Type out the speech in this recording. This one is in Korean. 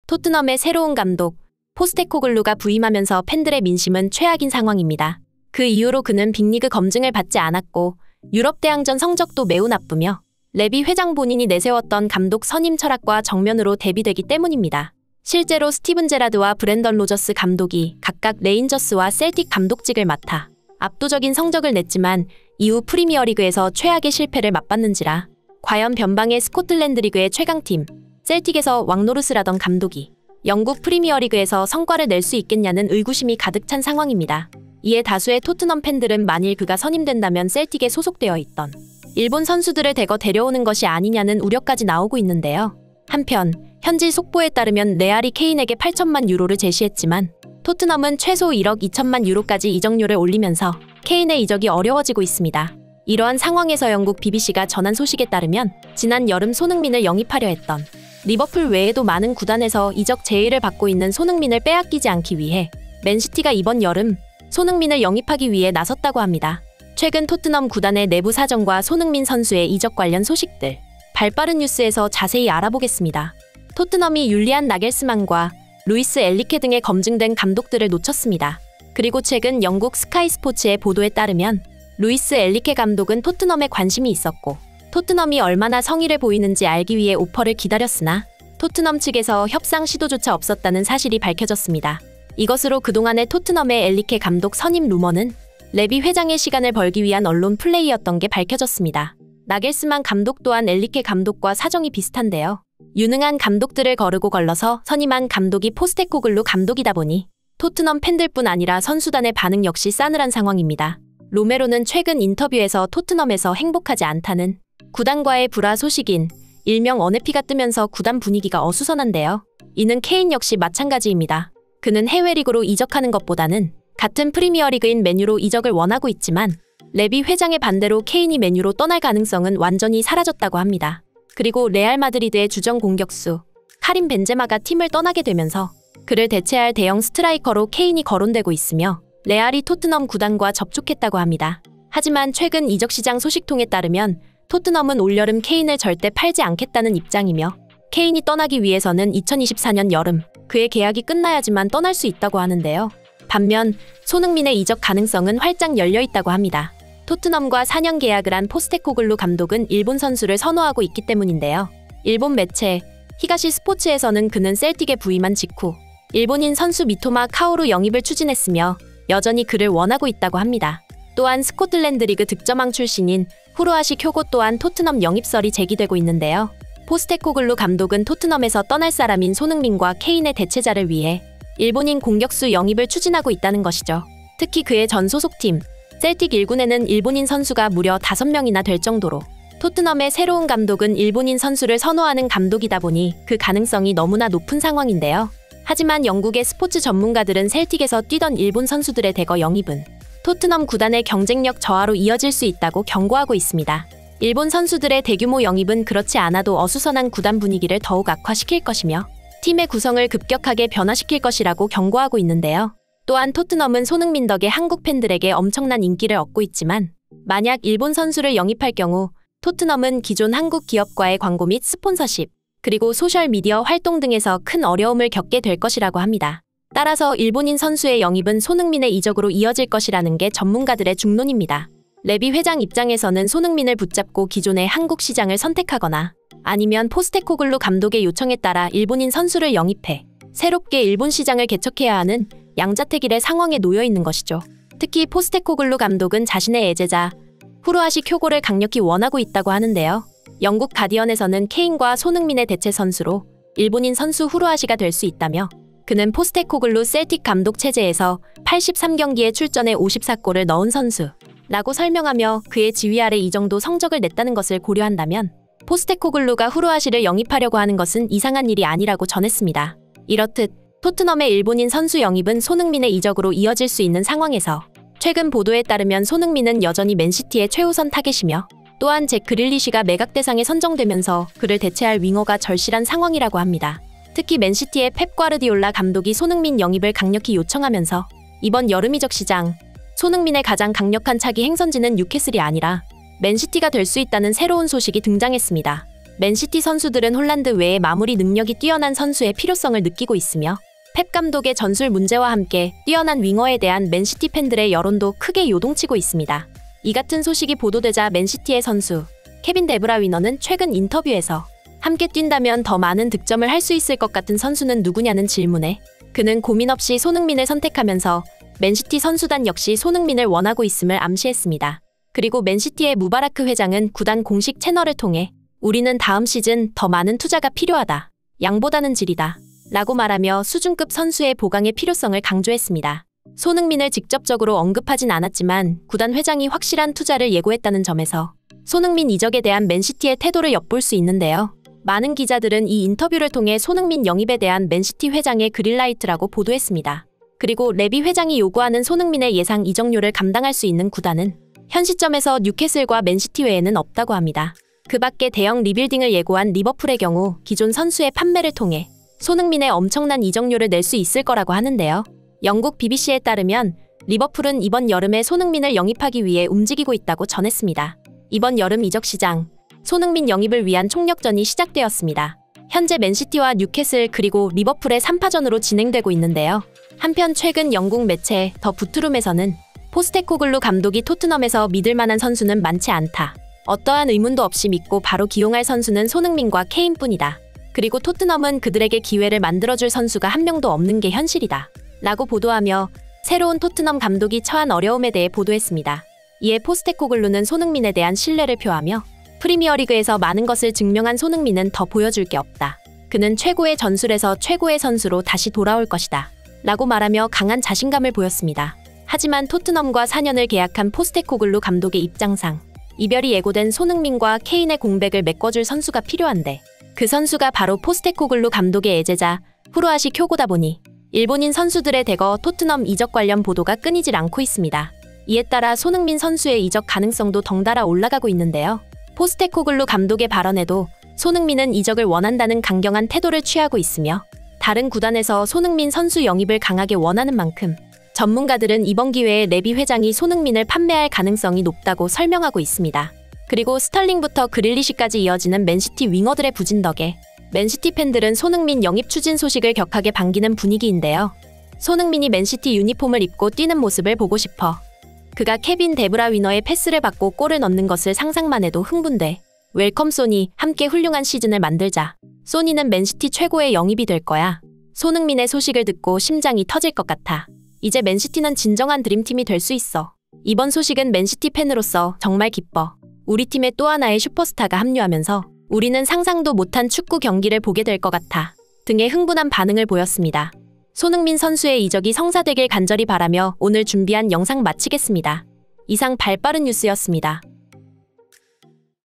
토트넘의 새로운 감독, 포스테코글루가 부임하면서 팬들의 민심은 최악인 상황입니다. 그 이후로 그는 빅리그 검증을 받지 않았고 유럽 대항전 성적도 매우 나쁘며 레비 회장 본인이 내세웠던 감독 선임 철학과 정면으로 대비되기 때문입니다. 실제로 스티븐 제라드와 브렌던 로저스 감독이 각각 레인저스와 셀틱 감독직을 맡아 압도적인 성적을 냈지만 이후 프리미어리그에서 최악의 실패를 맛봤는지라 과연 변방의 스코틀랜드 리그의 최강팀 셀틱에서 왕노릇을 하던 감독이 영국 프리미어리그에서 성과를 낼 수 있겠냐는 의구심이 가득 찬 상황입니다. 이에 다수의 토트넘 팬들은 만일 그가 선임된다면 셀틱에 소속되어 있던 일본 선수들을 대거 데려오는 것이 아니냐는 우려까지 나오고 있는데요. 한편 현지 속보에 따르면 레알이 케인에게 8천만 유로를 제시했지만 토트넘은 최소 1억 2천만 유로까지 이적료를 올리면서 케인의 이적이 어려워지고 있습니다. 이러한 상황에서 영국 BBC가 전한 소식에 따르면 지난 여름 손흥민을 영입하려 했던 리버풀 외에도 많은 구단에서 이적 제의를 받고 있는 손흥민을 빼앗기지 않기 위해 맨시티가 이번 여름 손흥민을 영입하기 위해 나섰다고 합니다. 최근 토트넘 구단의 내부 사정과 손흥민 선수의 이적 관련 소식들 발빠른 뉴스에서 자세히 알아보겠습니다. 토트넘이 율리안 나겔스만과 루이스 엘리케 등의 검증된 감독들을 놓쳤습니다. 그리고 최근 영국 스카이 스포츠의 보도에 따르면 루이스 엘리케 감독은 토트넘에 관심이 있었고 토트넘이 얼마나 성의를 보이는지 알기 위해 오퍼를 기다렸으나 토트넘 측에서 협상 시도조차 없었다는 사실이 밝혀졌습니다. 이것으로 그동안의 토트넘의 엘리케 감독 선임 루머는 레비 회장의 시간을 벌기 위한 언론 플레이였던 게 밝혀졌습니다. 나겔스만 감독 또한 엘리케 감독과 사정이 비슷한데요. 유능한 감독들을 거르고 걸러서 선임한 감독이 포스테코글루 감독이다 보니 토트넘 팬들뿐 아니라 선수단의 반응 역시 싸늘한 상황입니다. 로메로는 최근 인터뷰에서 토트넘에서 행복하지 않다는 구단과의 불화 소식인 일명 어네피가 뜨면서 구단 분위기가 어수선한데요. 이는 케인 역시 마찬가지입니다. 그는 해외 리그로 이적하는 것보다는 같은 프리미어리그인 맨유로 이적을 원하고 있지만 레비 회장의 반대로 케인이 맨유로 떠날 가능성은 완전히 사라졌다고 합니다. 그리고 레알 마드리드의 주전 공격수 카림 벤제마가 팀을 떠나게 되면서 그를 대체할 대형 스트라이커로 케인이 거론되고 있으며 레알이 토트넘 구단과 접촉했다고 합니다. 하지만 최근 이적 시장 소식통에 따르면 토트넘은 올여름 케인을 절대 팔지 않겠다는 입장이며 케인이 떠나기 위해서는 2024년 여름 그의 계약이 끝나야지만 떠날 수 있다고 하는데요. 반면 손흥민의 이적 가능성은 활짝 열려있다고 합니다. 토트넘과 4년 계약을 한 포스테코글루 감독은 일본 선수를 선호하고 있기 때문인데요. 일본 매체 히가시 스포츠에서는 그는 셀틱에 부임한 직후 일본인 선수 미토마 카오루 영입을 추진했으며 여전히 그를 원하고 있다고 합니다. 또한 스코틀랜드 리그 득점왕 출신인 후루아시 쿄고 또한 토트넘 영입설이 제기되고 있는데요. 포스테코글루 감독은 토트넘에서 떠날 사람인 손흥민과 케인의 대체자를 위해 일본인 공격수 영입을 추진하고 있다는 것이죠. 특히 그의 전 소속팀 셀틱 1군에는 일본인 선수가 무려 5명이나 될 정도로 토트넘의 새로운 감독은 일본인 선수를 선호하는 감독이다 보니 그 가능성이 너무나 높은 상황인데요. 하지만 영국의 스포츠 전문가들은 셀틱에서 뛰던 일본 선수들의 대거 영입은 토트넘 구단의 경쟁력 저하로 이어질 수 있다고 경고하고 있습니다. 일본 선수들의 대규모 영입은 그렇지 않아도 어수선한 구단 분위기를 더욱 악화시킬 것이며 팀의 구성을 급격하게 변화시킬 것이라고 경고하고 있는데요. 또한 토트넘은 손흥민 덕에 한국 팬들에게 엄청난 인기를 얻고 있지만 만약 일본 선수를 영입할 경우 토트넘은 기존 한국 기업과의 광고 및 스폰서십, 그리고 소셜미디어 활동 등에서 큰 어려움을 겪게 될 것이라고 합니다. 따라서 일본인 선수의 영입은 손흥민의 이적으로 이어질 것이라는 게 전문가들의 중론입니다. 레비 회장 입장에서는 손흥민을 붙잡고 기존의 한국 시장을 선택하거나 아니면 포스테코글루 감독의 요청에 따라 일본인 선수를 영입해 새롭게 일본 시장을 개척해야 하는 양자택일의 상황에 놓여 있는 것이죠. 특히 포스테코글루 감독은 자신의 애제자 후루아시 쿄고를 강력히 원하고 있다고 하는데요. 영국 가디언에서는 케인과 손흥민의 대체 선수로 일본인 선수 후루아시가 될 수 있다며 그는 포스테코글루 셀틱 감독 체제에서 83경기에 출전해 54골을 넣은 선수라고 설명하며 그의 지휘 아래 이 정도 성적을 냈다는 것을 고려한다면 포스테코글루가 후루아시를 영입하려고 하는 것은 이상한 일이 아니라고 전했습니다. 이렇듯 토트넘의 일본인 선수 영입은 손흥민의 이적으로 이어질 수 있는 상황에서 최근 보도에 따르면 손흥민은 여전히 맨시티의 최우선 타겟이며 또한 잭 그릴리시가 매각 대상에 선정되면서 그를 대체할 윙어가 절실한 상황이라고 합니다. 특히 맨시티의 펩 과르디올라 감독이 손흥민 영입을 강력히 요청하면서 이번 여름 이적 시장 손흥민의 가장 강력한 차기 행선지는 뉴캐슬이 아니라 맨시티가 될 수 있다는 새로운 소식이 등장했습니다. 맨시티 선수들은 홀란드 외에 마무리 능력이 뛰어난 선수의 필요성을 느끼고 있으며 펩 감독의 전술 문제와 함께 뛰어난 윙어에 대한 맨시티 팬들의 여론도 크게 요동치고 있습니다. 이 같은 소식이 보도되자 맨시티의 선수 케빈 데브라위너는 최근 인터뷰에서 함께 뛴다면 더 많은 득점을 할 수 있을 것 같은 선수는 누구냐는 질문에 그는 고민 없이 손흥민을 선택하면서 맨시티 선수단 역시 손흥민을 원하고 있음을 암시했습니다. 그리고 맨시티의 무바라크 회장은 구단 공식 채널을 통해 우리는 다음 시즌 더 많은 투자가 필요하다. 양보다는 질이다. 라고 말하며 수준급 선수의 보강의 필요성을 강조했습니다. 손흥민을 직접적으로 언급하진 않았지만 구단 회장이 확실한 투자를 예고했다는 점에서 손흥민 이적에 대한 맨시티의 태도를 엿볼 수 있는데요. 많은 기자들은 이 인터뷰를 통해 손흥민 영입에 대한 맨시티 회장의 그린라이트라고 보도했습니다. 그리고 레비 회장이 요구하는 손흥민의 예상 이적료를 감당할 수 있는 구단은 현 시점에서 뉴캐슬과 맨시티 외에는 없다고 합니다. 그 밖에 대형 리빌딩을 예고한 리버풀의 경우 기존 선수의 판매를 통해 손흥민의 엄청난 이적료를 낼 수 있을 거라고 하는데요. 영국 BBC에 따르면 리버풀은 이번 여름에 손흥민을 영입하기 위해 움직이고 있다고 전했습니다. 이번 여름 이적 시장, 손흥민 영입을 위한 총력전이 시작되었습니다. 현재 맨시티와 뉴캐슬 그리고 리버풀의 3파전으로 진행되고 있는데요. 한편 최근 영국 매체 더 부트룸에서는 포스테코글루 감독이 토트넘에서 믿을 만한 선수는 많지 않다. 어떠한 의문도 없이 믿고 바로 기용할 선수는 손흥민과 케인뿐이다. 그리고 토트넘은 그들에게 기회를 만들어줄 선수가 한 명도 없는 게 현실이다. 라고 보도하며 새로운 토트넘 감독이 처한 어려움에 대해 보도했습니다. 이에 포스테코글루는 손흥민에 대한 신뢰를 표하며 프리미어리그에서 많은 것을 증명한 손흥민은 더 보여줄 게 없다. 그는 최고의 전술에서 최고의 선수로 다시 돌아올 것이다. 라고 말하며 강한 자신감을 보였습니다. 하지만 토트넘과 4년을 계약한 포스테코글루 감독의 입장상 이별이 예고된 손흥민과 케인의 공백을 메꿔줄 선수가 필요한데 그 선수가 바로 포스테코글루 감독의 애제자 후루아시 쿄고다 보니 일본인 선수들의 대거 토트넘 이적 관련 보도가 끊이질 않고 있습니다. 이에 따라 손흥민 선수의 이적 가능성도 덩달아 올라가고 있는데요. 포스테코글루 감독의 발언에도 손흥민은 이적을 원한다는 강경한 태도를 취하고 있으며 다른 구단에서 손흥민 선수 영입을 강하게 원하는 만큼 전문가들은 이번 기회에 레비 회장이 손흥민을 판매할 가능성이 높다고 설명하고 있습니다. 그리고 스털링부터 그릴리시까지 이어지는 맨시티 윙어들의 부진 덕에 맨시티 팬들은 손흥민 영입 추진 소식을 격하게 반기는 분위기인데요. 손흥민이 맨시티 유니폼을 입고 뛰는 모습을 보고 싶어. 그가 케빈 데브라위너의 패스를 받고 골을 넣는 것을 상상만 해도 흥분돼. 웰컴 소니, 함께 훌륭한 시즌을 만들자. 소니는 맨시티 최고의 영입이 될 거야. 손흥민의 소식을 듣고 심장이 터질 것 같아. 이제 맨시티는 진정한 드림팀이 될 수 있어. 이번 소식은 맨시티 팬으로서 정말 기뻐. 우리 팀에 또 하나의 슈퍼스타가 합류하면서 우리는 상상도 못한 축구 경기를 보게 될 것 같아. 등의 흥분한 반응을 보였습니다. 손흥민 선수의 이적이 성사되길 간절히 바라며 오늘 준비한 영상 마치겠습니다. 이상 발빠른 뉴스였습니다.